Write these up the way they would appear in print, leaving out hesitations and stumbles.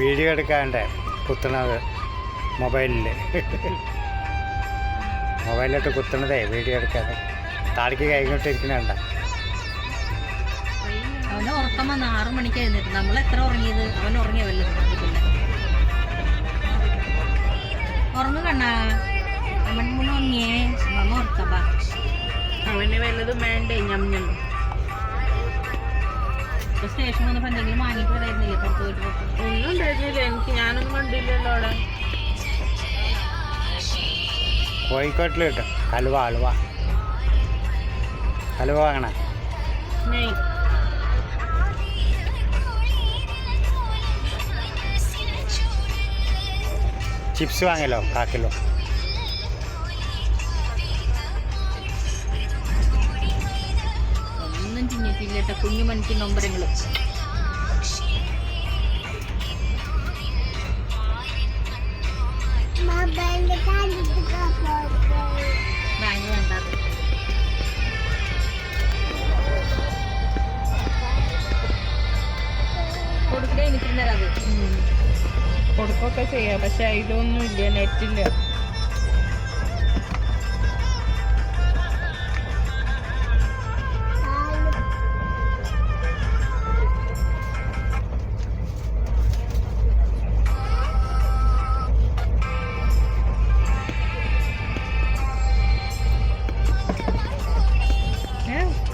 Video എടുക്കാണ്ട് കുത്തണത് മൊബൈലിലോട്ട് കുത്തണതേ video എടുക്കാതെ താടിക്ക് കൈകൊണ്ടിരിക്കണണ്ട. അവന് ഉറക്കം വന്ന് 6 മണിക്ക് എഴുന്നേറ്റ്. നമ്മൾ എത്ര ഉറങ്ങിയത്? അവൻ ഉറങ്ങിയ വല്ലതും ഉറങ്ങുകണ്ണ അവൻ മുന്നേ ഉറങ്ങിയേ മമ്മ ഉറക്കപ്പാ. അവന് വല്ലതും വേണ്ടേ? ഞമ്മ സ്റ്റേഷൻ വന്നപ്പോ എന്തെങ്കിലും വാങ്ങിട്ട് വരായിരുന്നില്ലേ? പുറത്ത് പോയിട്ട് ഒന്നും ഉണ്ടായിരുന്നില്ല എനിക്ക്. ഞാനൊന്നും കണ്ടില്ലല്ലോ അവിടെ. കോഴിക്കോട്ടിൽ കിട്ടും ഹലുവ വാങ്ങണ. ചിപ്സ് വാങ്ങലോ 1/4 കിലോ. ഒന്നും ചിന്നിട്ടില്ല കുഞ്ഞു മണിക്ക് നൊമ്പരങ്ങള്. ബാങ്ക് വേണ്ട കൊടുക്കണേ എനിക്കിന്നേരം അത് കൊടുക്കൊക്കെ ചെയ്യാം. പക്ഷെ അതിലൊന്നും ഇല്ല, നെറ്റില്ല.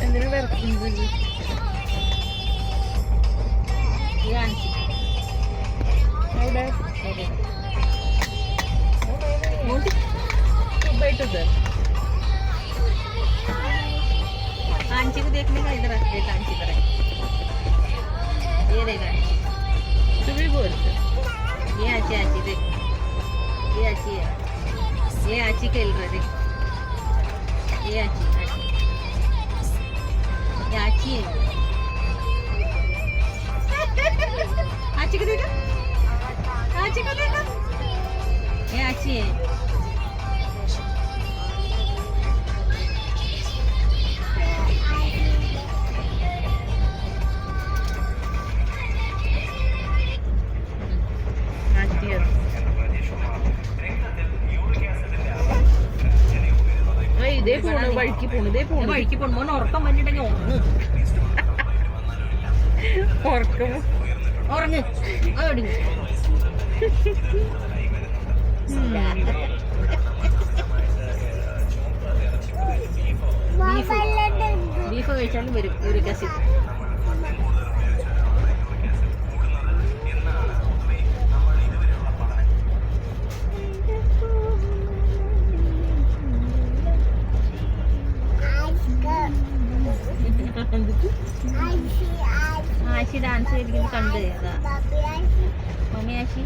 എന്തിനാ വരക്കുന്നത്? आंची को देखने का इधर देख आंची तरह ये देख तू भी बोल ये आंची देख ये आंची है ये आंची खेल रहा देख ये आंची है आंची को देखा ये आंची है. വഴിക്ക് പോണോ ഉറക്കം വന്നിട്ടെങ്കിൽ ഉറങ്ങ് ബീഫ് കഴിച്ചാലും വരും യൂറിക് ആസിഡ്. ആശി ഡാൻസ് കളിക്കുന്നത് കണ്ട് മമ്മി ആശി